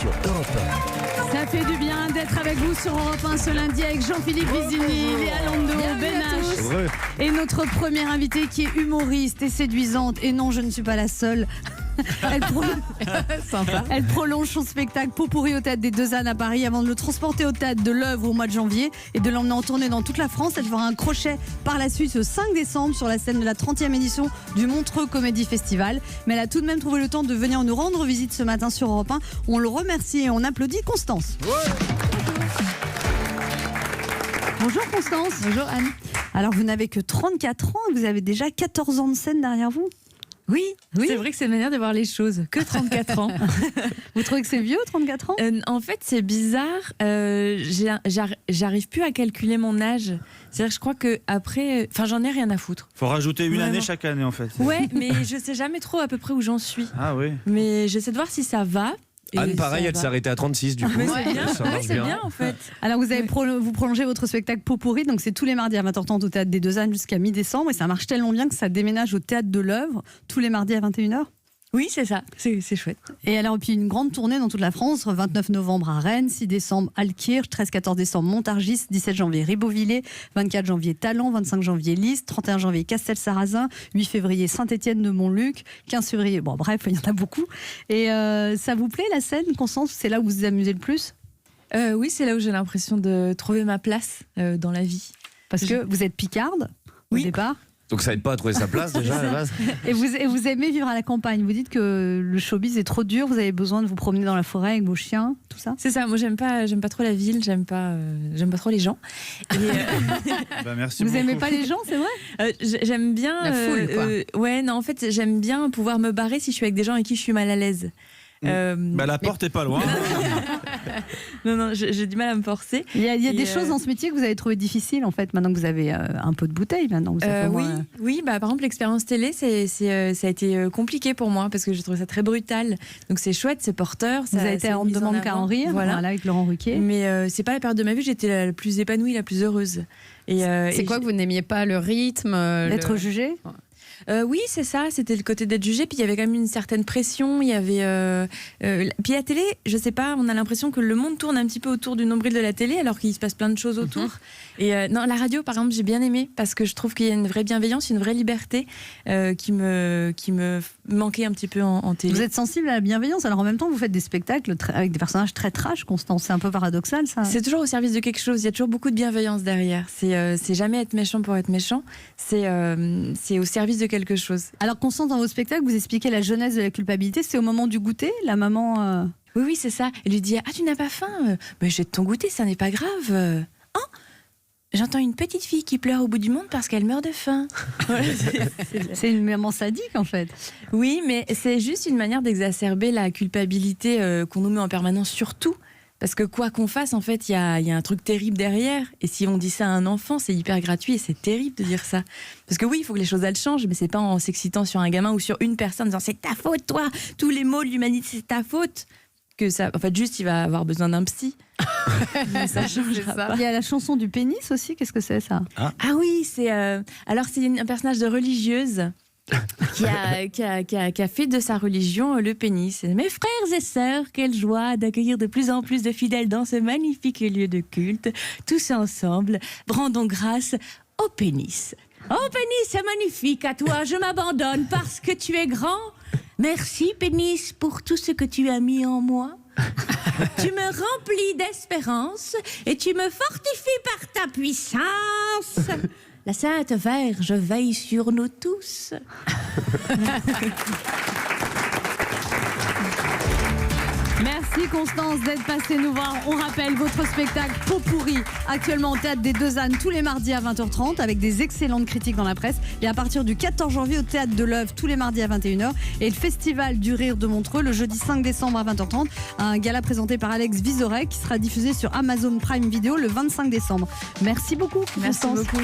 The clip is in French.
sur Europe 1. Ça fait du bien d'être avec vous sur Europe 1 ce lundi avec Jean-Philippe Vizini, Léa Lando, Ben H et notre première invitée qui est humoriste et séduisante. Et non, je ne suis pas la seule. Elle prolonge son spectacle Pot-pourri au Théâtre des Deux Ânes à Paris avant de le transporter au Théâtre de l'Œuvre au mois de janvier et de l'emmener en tournée dans toute la France. Elle fera un crochet par la suite le 5 décembre sur la scène de la 30e édition du Montreux Comédie Festival. Mais elle a tout de même trouvé le temps de venir nous rendre visite ce matin sur Europe 1. On le remercie et on applaudit Constance. Bonjour Constance. Bonjour Anne. Alors vous n'avez que 34 ans et vous avez déjà 14 ans de scène derrière vous. Oui, c'est vrai que c'est une manière de voir les choses. Que 34 ans. Vous trouvez que c'est vieux, 34 ans ? En fait, c'est bizarre. J'arrive plus à calculer mon âge. C'est-à-dire que je crois que après, j'en ai rien à foutre. Faut rajouter une Vraiment. année chaque année en fait. Ouais, mais je sais jamais trop à peu près où j'en suis. Ah oui. Mais j'essaie de voir si ça va. Et Anne, pareil, ça elle va. s'arrêtait à 36 du coup. Mais c'est bien, Ça marche c'est bien en fait. Alors vous avez vous prolongez votre spectacle Pot-pourri, donc c'est tous les mardis à 20h30 au Théâtre des Deux Ânes jusqu'à mi-décembre et ça marche tellement bien que ça déménage au Théâtre de l'Œuvre tous les mardis à 21h. Oui, c'est ça, c'est chouette. Et alors puis une grande tournée dans toute la France, 29 novembre à Rennes, 6 décembre Altkirch, 13-14 décembre Montargis, 17 janvier Ribeauvillé, 24 janvier Talent, 25 janvier Lys, 31 janvier Castel-Sarrazin, 8 février Saint-Étienne de Montluc, 15 février, bon bref, il y en a beaucoup. Et ça vous plaît la scène, Constance ? C'est là où vous vous amusez le plus ? Oui, c'est là où j'ai l'impression de trouver ma place dans la vie. Parce que vous êtes picarde au départ. Donc ça aide pas à trouver sa place déjà à la base. Et vous aimez vivre à la campagne. Vous dites que le showbiz est trop dur, vous avez besoin de vous promener dans la forêt avec vos chiens, tout ça. C'est ça, moi j'aime pas trop la ville, j'aime pas trop les gens. Et, Merci vous beaucoup. aimez pas les gens, c'est vrai ? J'aime bien La foule, quoi. ouais, non, en fait, j'aime bien pouvoir me barrer si je suis avec des gens avec qui je suis mal à l'aise. La porte est pas loin. Non, j'ai du mal à me forcer. Il y a des choses dans ce métier que vous avez trouvé difficiles, en fait, maintenant que vous avez un peu de bouteille. Maintenant, vous savez oui, par exemple, l'expérience télé, ça a été compliqué pour moi parce que j'ai trouvé ça très brutal. Donc c'est chouette, c'est porteur. Vous avez été On ne demande qu'à en rire, voilà, avec Laurent Ruquier. Mais c'est pas la période de ma vie où j'étais la plus épanouie, la plus heureuse. C'est quoi que vous n'aimiez pas, le rythme D'être jugé ? Oui, c'est ça, c'était le côté d'être jugé, puis il y avait quand même une certaine pression, il y avait... puis la télé, je sais pas, on a l'impression que le monde tourne un petit peu autour du nombril de la télé, alors qu'il se passe plein de choses autour. Et non, la radio, par exemple, j'ai bien aimé, parce que je trouve qu'il y a une vraie bienveillance, une vraie liberté qui me manquait un petit peu en télé. Vous êtes sensible à la bienveillance, alors en même temps, vous faites des spectacles avec des personnages très trash, Constance, c'est un peu paradoxal, ça. C'est toujours au service de quelque chose, il y a toujours beaucoup de bienveillance derrière. C'est jamais être méchant pour être méchant, c'est au service de quelque chose. Alors Constance, dans vos spectacles, vous expliquez la jeunesse de la culpabilité, c'est au moment du goûter, la maman... Oui, c'est ça. Elle lui dit « Ah, tu n'as pas faim ? Mais jette ton goûter, ça n'est pas grave. Oh, j'entends une petite fille qui pleure au bout du monde parce qu'elle meurt de faim. » C'est une maman sadique, en fait. Oui, mais c'est juste une manière d'exacerber la culpabilité qu'on nous met en permanence sur tout. Parce que quoi qu'on fasse, en fait, il y a un truc terrible derrière. Et si on dit ça à un enfant, c'est hyper gratuit et c'est terrible de dire ça. Parce que oui, il faut que les choses elles changent, mais c'est pas en s'excitant sur un gamin ou sur une personne en disant c'est ta faute, toi, tous les maux de l'humanité, c'est ta faute. Que ça, en fait, juste il va avoir besoin d'un psy. Mais ça changera pas. Il y a la chanson du pénis aussi, qu'est-ce que c'est ça ? Ah oui, c'est alors c'est un personnage de religieuse. Qui a fait de sa religion le pénis. Mes frères et sœurs, quelle joie d'accueillir de plus en plus de fidèles dans ce magnifique lieu de culte. Tous ensemble, rendons grâce au pénis. Oh pénis, c'est magnifique, à toi je m'abandonne parce que tu es grand. Merci pénis pour tout ce que tu as mis en moi. Tu me remplis d'espérance et tu me fortifies par ta puissance. La Sainte Vierge veille sur nous tous. Merci Constance d'être passée nous voir. On rappelle votre spectacle Pot-pourri, actuellement au Théâtre des Deux Ânes, tous les mardis à 20h30, avec des excellentes critiques dans la presse. Et à partir du 14 janvier au Théâtre de l'Œuvre, tous les mardis à 21h. Et le Festival du Rire de Montreux, le jeudi 5 décembre à 20h30. Un gala présenté par Alex Vizorek qui sera diffusé sur Amazon Prime Video le 25 décembre. Merci beaucoup. Merci Constance. beaucoup.